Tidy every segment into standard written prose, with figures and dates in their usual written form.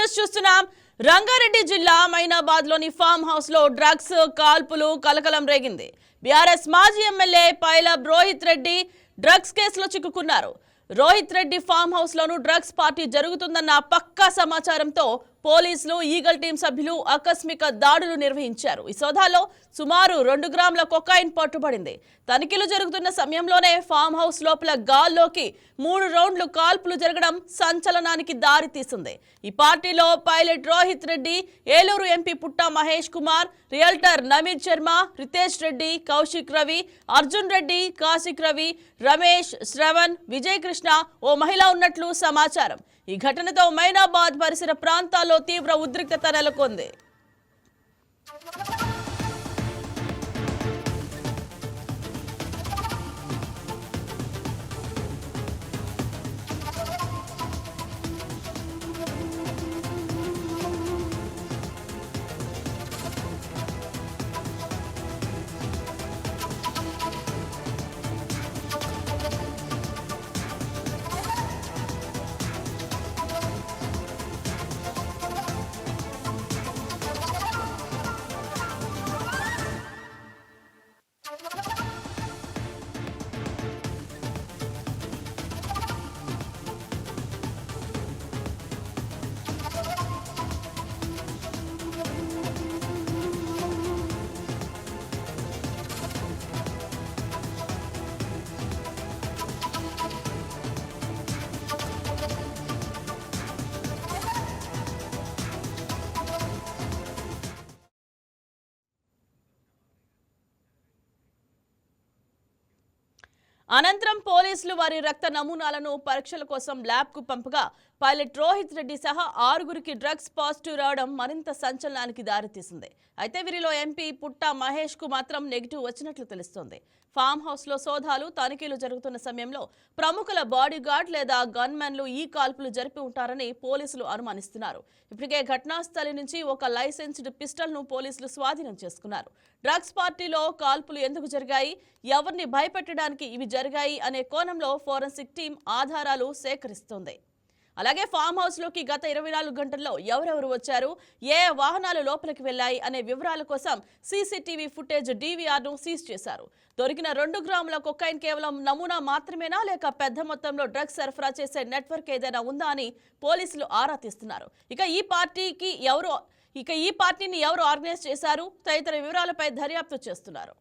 News చూస్తున్నాం. రంగారెడ్డి జిల్లా మైనాబాద్ లోని ఫామ్ హౌస్ లో డ్రగ్స్ కాల్పులు కలకలం రేగింది. బీఆర్ఎస్ మాజీ ఎమ్మెల్యే పైలబ్ రోహిత్ రెడ్డి డ్రగ్స్ కేసులో చిక్కుకున్నారు. రోహిత్ రెడ్డి ఫామ్ హౌస్ లోను డ్రగ్స్ పార్టీ జరుగుతుందన్న పక్కా సమాచారంతో పోలీసులు ఈగల్ టీం సభ్యులు ఆకస్మిక దాడులు నిర్వహించారు. ఈ సోదాలో సుమారు 2 గ్రాముల కొకైన్ పట్టుబడింది. తనిఖీలు జరుగుతున్న సమయంలోనే ఫామ్ హౌస్ లోపల గాల్లోకి 3 రౌండ్లు కాల్పులు జరగడం సంచలనానికి దారి తీసింది. ఈ పార్టీలో పైలట్ రోహిత్ రెడ్డి, ఏలూరు ఎంపీ పుట్ట మహేష్ కుమార్, రియల్టర్ నమీద్ శర్మ, రితేష్ రెడ్డి, కౌశిక్ రవి, అర్జున్ రెడ్డి, కాశిక్ రవి, రమేష్, శ్రవణ్, విజయ్ కృష్ణ, ఓ మహిళ ఉన్నట్లు సమాచారం. ఈ ఘటనతో మైనాబాద్ పరిసర ప్రాంతాల్లో తీవ్ర ఉద్రిక్తత నెలకొంది. అనంతరం పోలీసులు వారి రక్త నమూనాలను పరీక్షల కోసం ల్యాబ్ కు పంపగా పైలట్ రోహిత్ రెడ్డి సహా 6గురికి డ్రగ్స్ పాజిటివ్ రావడం మరింత సంచలనానికి దారితీసింది. అయితే వీరిలో ఎంపీ పుట్ట మహేష్ కు మాత్రం నెగిటివ్ వచ్చినట్లు తెలుస్తోంది. ఫామ్ హౌస్ లో సోదాలు తనిఖీలు జరుగుతున్న సమయంలో ప్రముఖుల బాడీ గార్డ్ లేదా గన్మెన్లు ఈ కాల్పులు జరిపి ఉంటారని పోలీసులు అనుమానిస్తున్నారు. ఇప్పటికే ఘటనా స్థలి నుంచి ఒక లైసెన్స్డ్ పిస్టల్ ను పోలీసులు స్వాధీనం చేసుకున్నారు. డ్రగ్స్ పార్టీలో కాల్పులు ఎందుకు జరిగాయి, ఎవరిని భయపెట్టడానికి ఇవి జరిగాయి అనే కోణంలో ఫోరెన్సిక్ టీం ఆధారాలు సేకరిస్తోంది. అలాగే ఫామ్ హౌస్ లోకి గత 24 గంటల్లో ఎవరెవరు వచ్చారు, ఏ వాహనాలు లోపలికి వెళ్లాయి అనే వివరాల కోసం సీసీటీవీ ఫుటేజ్ DVR ను సీజ్ చేశారు. దొరికిన 2 గ్రాముల కొకైన్ కేవలం నమూనా మాత్రమేనా, లేక పెద్ద మొత్తంలో డ్రగ్స్ సరఫరా చేసే నెట్వర్క్ ఏదైనా ఉందా అని పోలీసులు ఆరా తీస్తున్నారు. ఇక ఈ పార్టీని ఎవరు ఆర్గనైజ్ చేశారు తదితర వివరాలపై దర్యాప్తు చేస్తున్నారు.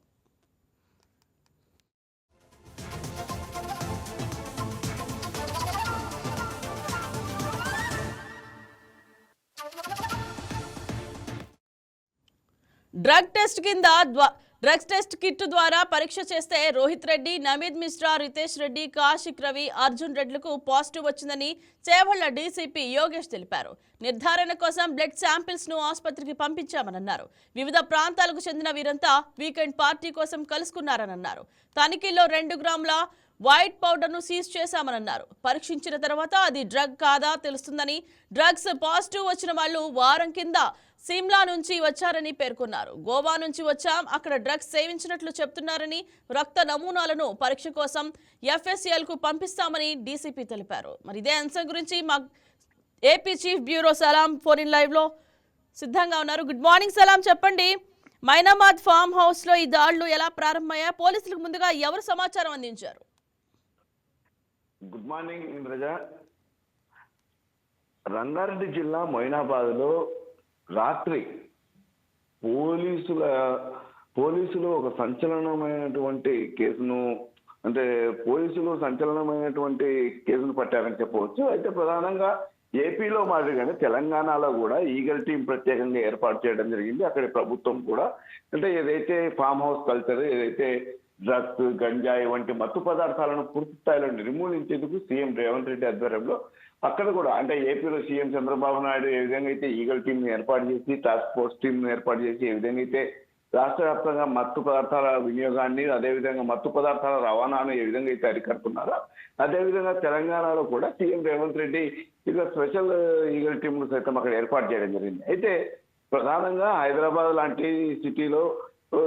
డ్రగ్స్ టెస్ట్ కిట్ ద్వారా పరీక్ష చేస్తే రోహిత్ రెడ్డి, నమీద్ మిశ్రా, రితేష్ రెడ్డి, కాశిక్ రవి, అర్జున్ రెడ్లకు పాజిటివ్ వచ్చిందని చేవళ్ల డీసీపీ యోగేష్ తెలిపారు. నిర్ధారణ కోసం బ్లడ్ శాంపిల్స్ ను ఆసుపత్రికి పంపించామన్నారు. వివిధ ప్రాంతాలకు చెందిన వీరంతా వీకెండ్ పార్టీ కోసం కలుసుకున్నారన్నారు. తనిఖీల్లో 2 గ్రాముల వైట్ పౌడర్ ను సీజ్ చేశామన్నారు. పరీక్షించిన తర్వాత అది డ్రగ్ కాదా తెలుస్తుందని, డ్రగ్స్ పాజిటివ్ వచ్చిన వాళ్ళు వారం కింద సిమ్లా నుంచి వచ్చారని పేర్కొన్నారు. గోవా నుంచి వచ్చాం, అక్కడ డ్రగ్స్ సేవించినట్లు చెప్తున్నారని, రక్త నమూనాలను పరీక్ష కోసం FSL కు పంపిస్తామని డీసీపీ తెలిపారు. మరి ఇదే అంశం గురించి మా AP chief bureau Salaam phone in live లో సిద్ధంగా ఉన్నారు. గుడ్ మార్నింగ్ సలాం, చెప్పండి. మైనాబాద్ ఫామ్ హౌస్ లో ఈ దాడులు ఎలా ప్రారంభమయ్యా, పోలీసులకు ముందుగా ఎవరు సమాచారం అందించారు? Good morning Indraja. రంగారెడ్డి జిల్లా మొయినాబాద్ లో రాత్రి పోలీసులు ఒక సంచలనమైనటువంటి కేసును పట్టారని చెప్పవచ్చు. అయితే ప్రధానంగా ఏపీలో మాదిరిగానే తెలంగాణలో కూడా ఈగల్ టీం ప్రత్యేకంగా ఏర్పాటు చేయడం జరిగింది. అక్కడి ప్రభుత్వం కూడా ఏదైతే ఫామ్ హౌస్ కల్చర్, ఏదైతే డ్రగ్స్, గంజాయి వంటి మత్తు పదార్థాలను పూర్తి స్థాయిలో నిర్మూలించేందుకు సీఎం రేవంత్ రెడ్డి ఆధ్వర్యంలో అక్కడ కూడా ఏపీలో సీఎం చంద్రబాబు నాయుడు ఏ విధంగా అయితే ఈగల్ టీం ఏర్పాటు చేసి, టాస్క్ ఫోర్స్ టీం ఏర్పాటు చేసి, ఏ విధంగా అయితే రాష్ట్ర వ్యాప్తంగా మత్తు పదార్థాల వినియోగాన్ని, అదేవిధంగా మత్తు పదార్థాల రవాణాను ఏ విధంగా అయితే అరికడుతున్నారో, అదేవిధంగా తెలంగాణలో కూడా సీఎం రేవంత్ రెడ్డి ఇక స్పెషల్ ఈగల్ టీంను సైతం అక్కడ ఏర్పాటు చేయడం జరిగింది. అయితే ప్రధానంగా హైదరాబాద్ లాంటి సిటీలో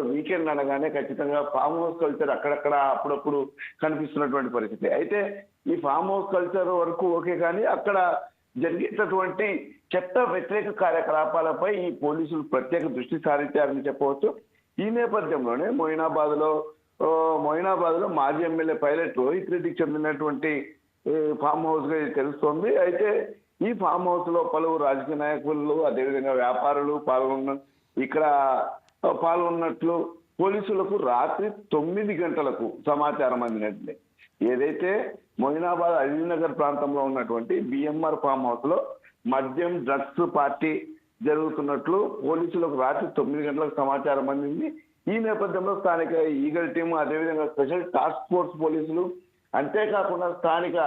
వీకెండ్ అనగానే ఖచ్చితంగా ఫామ్ హౌస్ కల్చర్ అక్కడక్కడ అప్పుడప్పుడు కనిపిస్తున్నటువంటి పరిస్థితి. అయితే ఈ ఫామ్ హౌస్ కల్చర్ వరకు ఓకే, కానీ అక్కడ జరిగేటటువంటి చట్ట వ్యతిరేక కార్యకలాపాలపై ఈ పోలీసులు ప్రత్యేక దృష్టి సారించారని చెప్పవచ్చు. ఈ నేపథ్యంలోనే మొయినాబాద్ లో మాజీ ఎమ్మెల్యే పైలట్ రోహిత్ రెడ్డికి చెందినటువంటి ఫామ్ హౌస్ గా ఇది తెలుస్తోంది. అయితే ఈ ఫామ్ హౌస్ లో పలువురు రాజకీయ నాయకులు అదేవిధంగా వ్యాపారులు పాల్గొన్నట్లు పోలీసులకు రాత్రి 9 గంటలకు సమాచారం అందినట్లే. ఏదైతే మొయినాబాద్ అలీనగర్ ప్రాంతంలో ఉన్నటువంటి బిఎంఆర్ ఫామ్ హౌస్ లో మద్యం డ్రగ్స్ పార్టీ జరుగుతున్నట్లు పోలీసులకు రాత్రి 9 గంటలకు సమాచారం అందింది. ఈ నేపథ్యంలో స్థానిక ఈగల్ టీం అదేవిధంగా స్పెషల్ టాస్క్ ఫోర్స్ పోలీసులు అంతేకాకుండా స్థానిక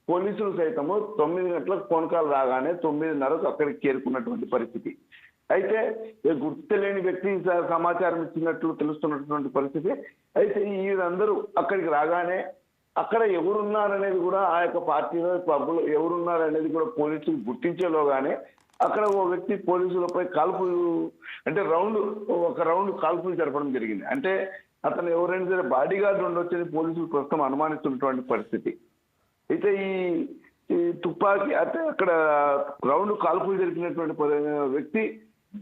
పోలీసులు సైతము 9 గంటలకు ఫోన్ కాల్ రాగానే 9:30కు అక్కడికి చేరుకున్నటువంటి పరిస్థితి. అయితే గుర్తు తెలియని వ్యక్తి సమాచారం ఇచ్చినట్లు తెలుస్తున్నటువంటి పరిస్థితి. అయితే వీరందరూ అక్కడికి రాగానే అక్కడ ఎవరున్నారనేది కూడా ఆ యొక్క పార్టీలో పబ్బులో ఎవరున్నారనేది కూడా పోలీసులు గుర్తించేలోగానే అక్కడ ఓ వ్యక్తి పోలీసులపై ఒక రౌండ్ కాల్పులు జరపడం జరిగింది. అంటే అతను ఎవరైనా సరే బాడీ గార్డ్ ఉండొచ్చని పోలీసులు ప్రస్తుతం అనుమానిస్తున్నటువంటి పరిస్థితి. అయితే ఈ తుపాకీ అంటే అక్కడ రౌండ్ కాల్పులు జరిపినటువంటి వ్యక్తి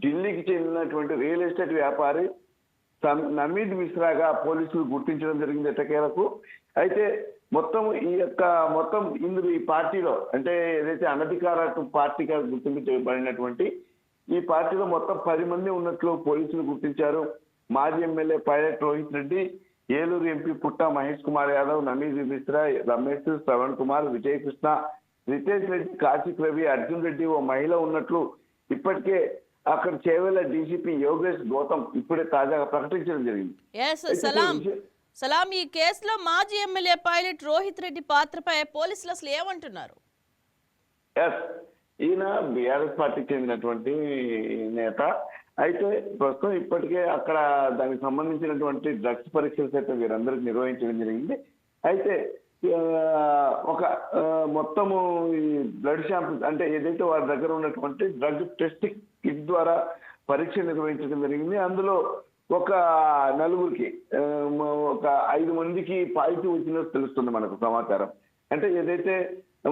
ఢిల్లీకి చెందినటువంటి రియల్ ఎస్టేట్ వ్యాపారి నమీద్ మిశ్రాగా పోలీసులు గుర్తించడం జరిగింది ఎట్టకేలకు. అయితే ఇందులో ఈ పార్టీలో అంటే ఏదైతే అనధికార పార్టీగా గుర్తించబడినటువంటి ఈ పార్టీలో మొత్తం 10 మంది ఉన్నట్లు పోలీసులు గుర్తించారు. మాజీ MLA pilot Rohit Reddy, Eluru MP పుట్ట మహేష్ కుమార్ యాదవ్, నమీద్ మిశ్రా, రమేష్, శ్రవణ్ కుమార్, విజయ్ కృష్ణ, రితేష్ రెడ్డి, కార్తిక్ రవి, అర్జున్ రెడ్డి ఓ మహిళ ఉన్నట్లు ఇప్పటికే అక్కడ చేవెళ్ల డీసీపీ యోగేష్ గౌతమ్ ఇప్పుడే తాజాగా ప్రకటించడం జరిగింది. సలాం, ఈ కేసులో మాజీ ఎమ్మెల్యే పైలట్ రోహిత్ రెడ్డి పాత్రపై పోలీసులు అసలు ఏమంటున్నారు? ఈయన బీఆర్ఎస్ పార్టీకి చెందినటువంటి నేత. అయితే ప్రస్తుతం ఇప్పటికే అక్కడ దానికి సంబంధించినటువంటి డ్రగ్స్ పరీక్షలు అయితే వీరందరికీ నిర్వహించడం జరిగింది. అయితే మొత్తము ఈ బ్లడ్ శాంపిల్స్ అంటే ఏదైతే వారి దగ్గర ఉన్నటువంటి డ్రగ్ టెస్ట్ కిట్ ద్వారా పరీక్ష నిర్వహించడం జరిగింది. అందులో ఒక 5 మందికి పాజిటివ్ వచ్చినట్టు తెలుస్తుంది మనకు సమాచారం. అంటే ఏదైతే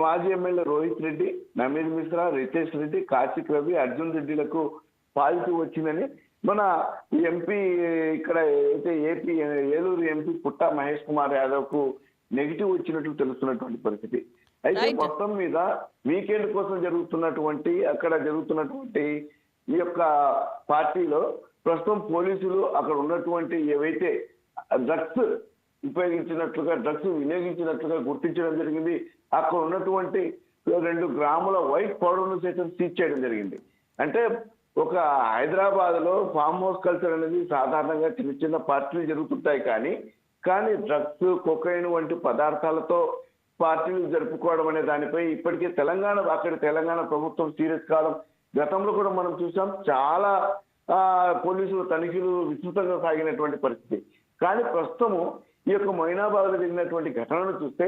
మాజీ ఎమ్మెల్యే రోహిత్ రెడ్డి, నమీద్ మిశ్రా, రితేష్ రెడ్డి, కార్తిక్ రవి, అర్జున్ రెడ్డిలకు పాజిటివ్ వచ్చిందని మన ఎంపీ ఇక్కడ అయితే ఏలూరు ఎంపీ పుట్ట మహేష్ కుమార్ యాదవ్ కు నెగిటివ్ వచ్చినట్లు తెలుస్తున్నటువంటి పరిస్థితి. అయితే మొత్తం మీద వీకెండ్ కోసం అక్కడ జరుగుతున్నటువంటి ఈ యొక్క పార్టీలో ప్రస్తుతం పోలీసులు అక్కడ ఉన్నటువంటి ఏవైతే డ్రగ్స్ వినియోగించినట్లుగా గుర్తించడం జరిగింది. అక్కడ ఉన్నటువంటి 2 గ్రాముల వైట్ పౌడర్ను సైతం సీజ్ చేయడం జరిగింది. అంటే ఒక హైదరాబాద్ లో ఫామ్ హౌస్ కల్చర్ అనేది సాధారణంగా చిన్న చిన్న పార్టీలు జరుగుతుంటాయి. కానీ డ్రగ్స్, కొకైన్ వంటి పదార్థాలతో పార్టీలు జరుపుకోవడం అనే దానిపై ఇప్పటికే తెలంగాణ ప్రభుత్వం సీరియస్ కావడం గతంలో కూడా మనం చూసాం. చాలా పోలీసుల తనిఖీలు విస్తృతంగా సాగినటువంటి పరిస్థితి. కానీ ప్రస్తుతము ఈ యొక్క మొయినాబాద్ లో జరిగినటువంటి ఘటనను చూస్తే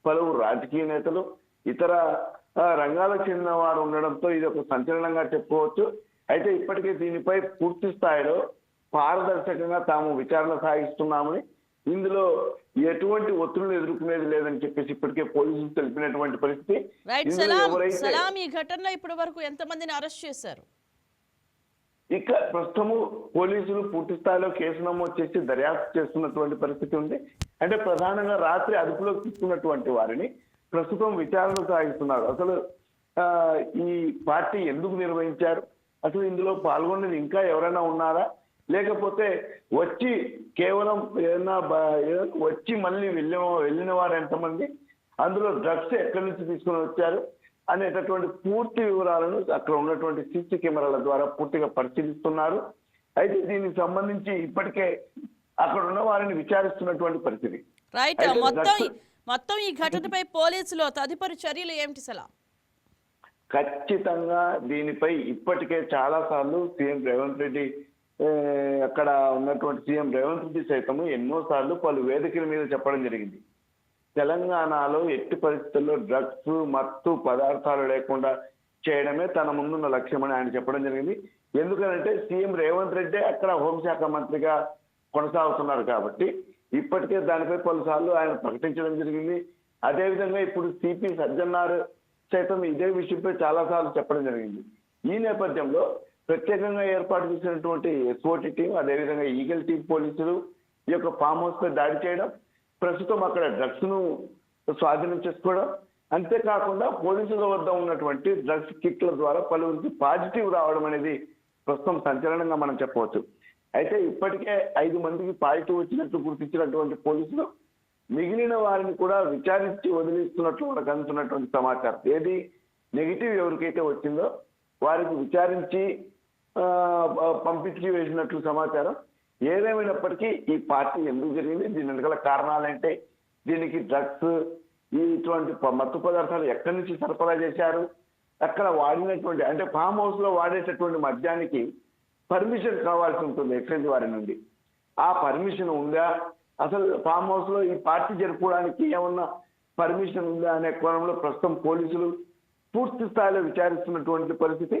పలువురు రాజకీయ నేతలు, ఇతర రంగాలకు చెందిన వారు ఉండడంతో ఇది ఒక సంచలనంగా చెప్పుకోవచ్చు. అయితే ఇప్పటికే దీనిపై పూర్తి స్థాయిలో పారదర్శకంగా తాము విచారణ సాగిస్తున్నామని, ఇందులో ఎటువంటి ఒత్తిడిని ఎదుర్కొనేది లేదని చెప్పేసి ఇప్పటికే పోలీసులు తెలిపినటువంటి పరిస్థితి. ఈ ఘటనలో ఇప్పటి వరకు ఎంతమందిని అరెస్ట్ చేశారు? ఇక ప్రస్తుతము పోలీసులు పూర్తి స్థాయిలో కేసు నమోదు చేసి దర్యాప్తు చేస్తున్నటువంటి పరిస్థితి ఉంది. అంటే ప్రధానంగా రాత్రి అదుపులోకి తీసుకున్నటువంటి వారిని ప్రస్తుతం విచారణ సాగిస్తున్నారు. అసలు ఈ పార్టీ ఎందుకు నిర్వహించారు, అసలు ఇందులో పాల్గొన్నది ఇంకా ఎవరైనా ఉన్నారా, లేకపోతే కేవలం వచ్చి మళ్ళీ వెళ్ళిన వారు ఎంతమంది, అందులో డ్రగ్స్ ఎక్కడి నుంచి తీసుకుని వచ్చారు అనేటటువంటి పూర్తి వివరాలను అక్కడ ఉన్నటువంటి సీసీ కెమెరాల ద్వారా పూర్తిగా పరిశీలిస్తున్నారు. అయితే దీనికి సంబంధించి ఇప్పటికే అక్కడ ఉన్న వారిని విచారిస్తున్నటువంటి పరిస్థితి. మొత్తం ఈ ఘటనపై పోలీసులు తదుపరి చర్యలు ఏమిటి సలా? ఖచ్చితంగా దీనిపై ఇప్పటికే చాలా సార్లు సీఎం రేవంత్ రెడ్డి అక్కడ ఉన్నటువంటి సీఎం రేవంత్ రెడ్డి సైతము ఎన్నోసార్లు పలు వేదికల మీద చెప్పడం జరిగింది. తెలంగాణలో ఎట్టి పరిస్థితుల్లో డ్రగ్స్, మత్తు పదార్థాలు లేకుండా చేయడమే తన ముందున్న లక్ష్యమని ఆయన చెప్పడం జరిగింది. ఎందుకంటే సీఎం రేవంత్ రెడ్డి అక్కడ హోంశాఖ మంత్రిగా కొనసాగుతున్నారు కాబట్టి ఇప్పటికే దానిపై పలుసార్లు ఆయన ప్రకటించడం జరిగింది. అదేవిధంగా ఇప్పుడు సిపి సైతం ఇదే విషయంపై చాలాసార్లు చెప్పడం జరిగింది. ఈ నేపథ్యంలో ప్రత్యేకంగా ఏర్పాటు చేసినటువంటి ఎస్ఓటి టీం, అదేవిధంగా ఈగల్ టీం పోలీసులు ఈ యొక్క ఫామ్ హౌస్ పై దాడి చేయడం, ప్రస్తుతం అక్కడ డ్రగ్స్ ను స్వాధీనం చేసుకోవడం, అంతేకాకుండా పోలీసుల వద్ద ఉన్నటువంటి డ్రగ్స్ కిట్ల ద్వారా పలువురికి పాజిటివ్ రావడం అనేది ప్రస్తుతం సంచలనంగా మనం చెప్పవచ్చు. అయితే ఇప్పటికే 5 మందికి పాజిటివ్ వచ్చినట్లు గుర్తించినటువంటి పోలీసులు మిగిలిన వారిని కూడా విచారించి వదిలిస్తున్నట్లు మనకు అందుతున్నటువంటి సమాచారం. ఏది నెగిటివ్ ఎవరికైతే వచ్చిందో వారికి విచారించి పంపించి వేసినట్లు సమాచారం. ఏదేమైనప్పటికీ ఈ పార్టీ ఎందుకు జరిగింది, దీని వెనకాల కారణాలంటే, దీనికి డ్రగ్స్ ఇటువంటి మత్తు పదార్థాలు ఎక్కడి నుంచి సరఫరా చేశారు, అక్కడ వాడినటువంటి అంటే ఫామ్ హౌస్ లో వాడేటటువంటి మద్యానికి పర్మిషన్ కావాల్సి ఉంటుంది ఎక్సైజ్ వారి నుండి. ఆ పర్మిషన్ ఉందా, అసలు ఫామ్ హౌస్ లో ఈ పార్టీ జరుపుకోవడానికి ఏమన్నా పర్మిషన్ ఉందా అనే కోణంలో ప్రస్తుతం పోలీసులు పూర్తి స్థాయిలో విచారిస్తున్నటువంటి పరిస్థితి.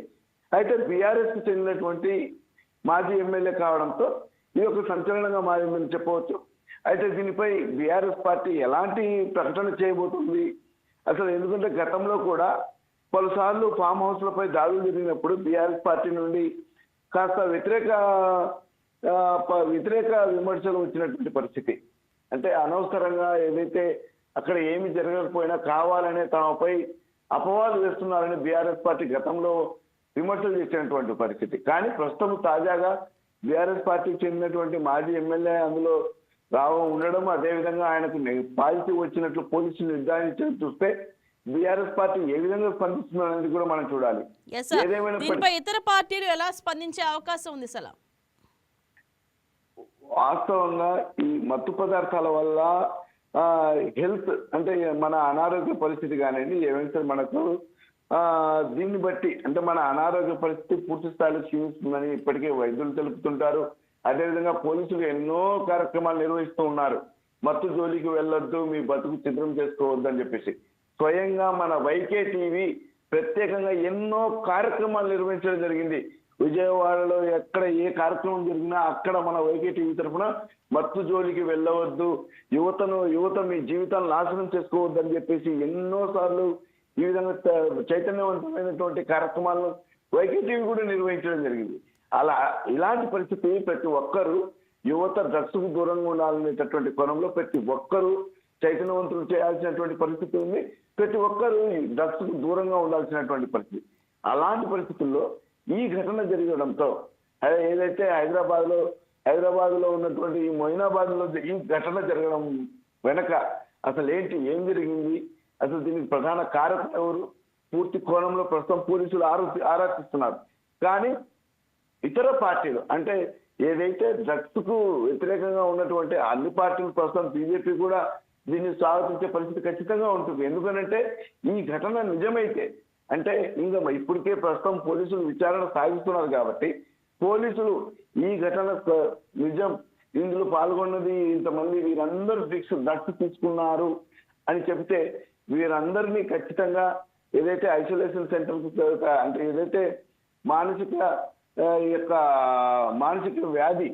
అయితే బీఆర్ఎస్ కు చెందినటువంటి మాజీ ఎమ్మెల్యే కావడంతో ఇది ఒక సంచలనంగా మారిందని చెప్పవచ్చు. అయితే దీనిపై బీఆర్ఎస్ పార్టీ ఎలాంటి ప్రకటన చేయబోతుంది అసలు, ఎందుకంటే గతంలో కూడా పలుసార్లు ఫామ్ హౌస్లపై దాడులు జరిగినప్పుడు బీఆర్ఎస్ పార్టీ నుండి కాస్త వ్యతిరేక విమర్శలు వచ్చినటువంటి పరిస్థితి. అంటే అనవసరంగా ఏదైతే అక్కడ ఏమి జరగకపోయినా కావాలనే తమపై అపవాదు వేస్తున్నారని బీఆర్ఎస్ పార్టీ గతంలో విమర్శలు చేసినటువంటి పరిస్థితి. కానీ ప్రస్తుతం తాజాగా బీఆర్ఎస్ పార్టీకి చెందినటువంటి మాజీ ఎమ్మెల్యే అందులో ఉండడం, అదేవిధంగా ఆయనకు పాజిటివ్ వచ్చినట్లు పోలీసులు నిర్ధారించడం చూస్తే బీఆర్ఎస్ పార్టీ ఏ విధంగా స్పందిస్తుందనేది కూడా మనం చూడాలి. దీనిపై ఇతర పార్టీలు ఎలా స్పందించే అవకాశం ఉంది అసలు? వాస్తవంగా ఈ మత్తు పదార్థాల వల్ల హెల్త్ అంటే మన అనారోగ్య పరిస్థితి కానివ్వండి, ఏమైనా మనకు దీన్ని బట్టి అంటే మన అనారోగ్య పరిస్థితి పూర్తి స్థాయిలో క్షీణిస్తుందని ఇప్పటికే వైద్యులు తెలుపుతుంటారు. అదేవిధంగా పోలీసులు ఎన్నో కార్యక్రమాలు నిర్వహిస్తూ ఉన్నారు. మత్తు జోలికి వెళ్ళొద్దు, మీ బతుకు చిత్రం చేసుకోవద్దు అని చెప్పేసి. స్వయంగా మన వైకే టీవీ ప్రత్యేకంగా ఎన్నో కార్యక్రమాలు నిర్వహించడం జరిగింది. విజయవాడలో ఎక్కడ ఏ కార్యక్రమం జరిగినా అక్కడ మన వైకే టీవీ తరఫున మత్తు జోలికి వెళ్ళవద్దు, యువత మీ జీవితాన్ని నాశనం చేసుకోవద్దు అని చెప్పేసి ఎన్నోసార్లు ఈ విధంగా చైతన్యవంతమైనటువంటి కార్యక్రమాలను వైకే టీవీ కూడా నిర్వహించడం జరిగింది. ఇలాంటి పరిస్థితి ప్రతి ఒక్కరూ యువత డ్రగ్స్ కు దూరంగా ఉండాలనేటటువంటి కోణంలో ప్రతి ఒక్కరూ చైతన్యవంతులు చేయాల్సినటువంటి పరిస్థితి ఉంది. ప్రతి ఒక్కరూ డ్రగ్స్ కు దూరంగా ఉండాల్సినటువంటి పరిస్థితి. అలాంటి పరిస్థితుల్లో ఈ ఘటన జరగడంతో ఏదైతే హైదరాబాద్ లో ఉన్నటువంటి ఈ మొయినాబాద్ లో ఈ ఘటన జరగడం వెనక అసలు ఏం జరిగింది, అసలు దీనికి ప్రధాన కారకం ఎవరు, పూర్తి కోణంలో ప్రస్తుతం పోలీసులు ఆరాధిస్తున్నారు. కానీ ఇతర పార్టీలు అంటే ఏదైతే డ్రగ్స్ కు వ్యతిరేకంగా ఉన్నటువంటి అన్ని పార్టీలు ప్రస్తుతం బీజేపీ కూడా దీన్ని స్వాగతించే పరిస్థితి ఖచ్చితంగా ఉంటుంది. ఎందుకంటే ఈ ఘటన నిజమైతే అంటే ఇంకా ఇప్పటికే ప్రస్తుతం పోలీసులు విచారణ సాగిస్తున్నారు కాబట్టి పోలీసులు ఈ ఘటన నిజం, ఇందులో పాల్గొన్నది ఇంతమంది, వీరందరూ డ్రగ్స్ తీసుకున్నారు అని చెబితే వీరందరినీ ఖచ్చితంగా ఏదైతే ఐసోలేషన్ సెంటర్ అంటే ఏదైతే మానసిక వ్యాధి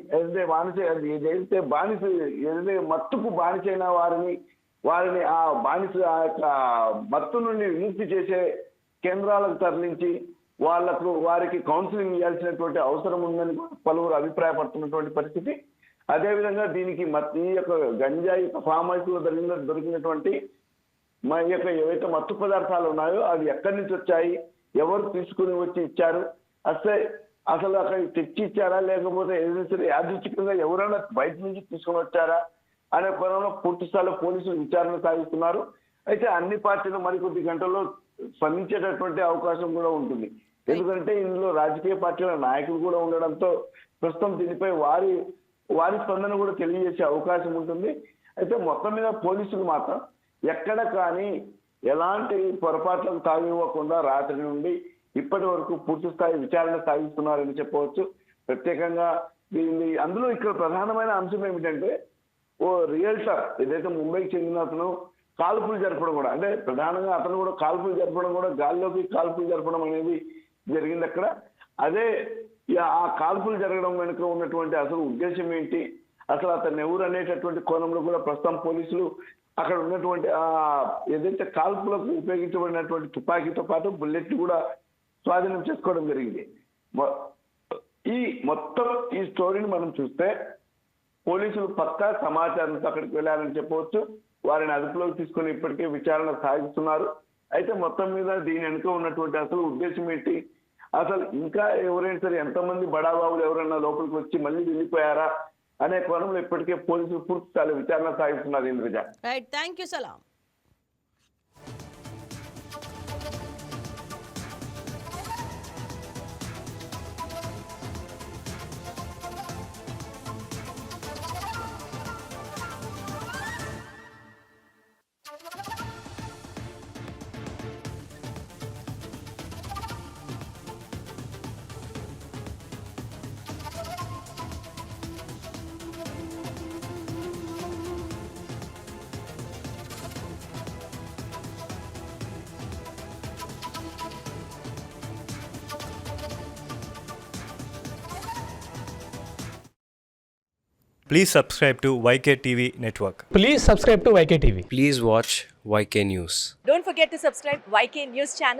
ఏదైతే మత్తుకు బానిసైన వారిని ఆ యొక్క మత్తు నుండి విముక్తి చేసే కేంద్రాలకు తరలించి వారికి కౌన్సిలింగ్ ఇవ్వాల్సినటువంటి అవసరం ఉందని పలువురు అభిప్రాయపడుతున్నటువంటి పరిస్థితి. అదేవిధంగా దీనికి ఈ యొక్క గంజాయి ఫామ్ హౌస్ లో దొరికినటువంటి మా యొక్క ఏవైతే మత్తు పదార్థాలు ఉన్నాయో అవి ఎక్కడి నుంచి వచ్చాయి, ఎవరు తీసుకుని వచ్చి ఇచ్చారు, అసలు అక్కడ తెచ్చి ఇచ్చారా లేకపోతే ఏదైనా యాదృచ్ఛికంగా ఎవరైనా బయట నుంచి తీసుకుని వచ్చారా అనే కోణంలో పూర్తి స్థాయిలో పోలీసులు విచారణ సాగిస్తున్నారు. అయితే అన్ని పార్టీలు మరికొద్ది గంటల్లో స్పందించేటటువంటి అవకాశం కూడా ఉంటుంది. ఎందుకంటే ఇందులో రాజకీయ పార్టీల నాయకులు కూడా ఉండడంతో ప్రస్తుతం దీనిపై వారి స్పందన కూడా తెలియజేసే అవకాశం ఉంటుంది. అయితే మొత్తం మీద పోలీసులు మాత్రం ఎక్కడ కానీ ఎలాంటి పొరపాట్లకు తావివ్వకుండా రాత్రి నుండి ఇప్పటి వరకు పూర్తి స్థాయి విచారణ సాగిస్తున్నారని చెప్పవచ్చు. ప్రత్యేకంగా అందులో ఇక్కడ ప్రధానమైన అంశం ఏమిటంటే ఓ రియల్టర్ ఏదైతే ముంబైకి చెందిన అతను కాల్పులు జరపడం కూడా, అంటే ప్రధానంగా అతను కూడా కాల్పులు జరపడం కూడా గాల్లోకి కాల్పులు జరపడం అనేది జరిగింది అక్కడ. అదే ఆ కాల్పులు జరగడం వెనుక ఉన్నటువంటి అసలు ఉద్దేశం ఏంటి, అసలు అతను ఎవరు అనేటటువంటి కోణంలో కూడా ప్రస్తుతం పోలీసులు అక్కడ ఉన్నటువంటి ఏదైతే కాల్పులకు ఉపయోగించబడినటువంటి తుపాకీతో పాటు బుల్లెట్ కూడా స్వాధీనం చేసుకోవడం జరిగింది. ఈ మొత్తం ఈ స్టోరీని మనం చూస్తే పోలీసులు పక్కా సమాచారంతో అక్కడికి వెళ్ళారని చెప్పవచ్చు. వారిని అదుపులోకి తీసుకుని ఇప్పటికే విచారణ సాగిస్తున్నారు. అయితే మొత్తం మీద దీని వెనుక ఉన్నటువంటి అసలు ఉద్దేశం ఏంటి, అసలు ఇంకా ఎవరైనా సరే ఎంతమంది బడాబాబులు ఎవరైనా లోపలికి వచ్చి మళ్ళీ వెళ్ళిపోయారా అనే కోణంలో ఇప్పటికే పోలీసులు పూర్తి స్థాయి విచారణ సాగిస్తున్నారు. Indraja, right, thank you Salaam. Please subscribe to YK TV Network. Please subscribe to YK TV. Please watch YK News. Don't forget to subscribe YK News channel.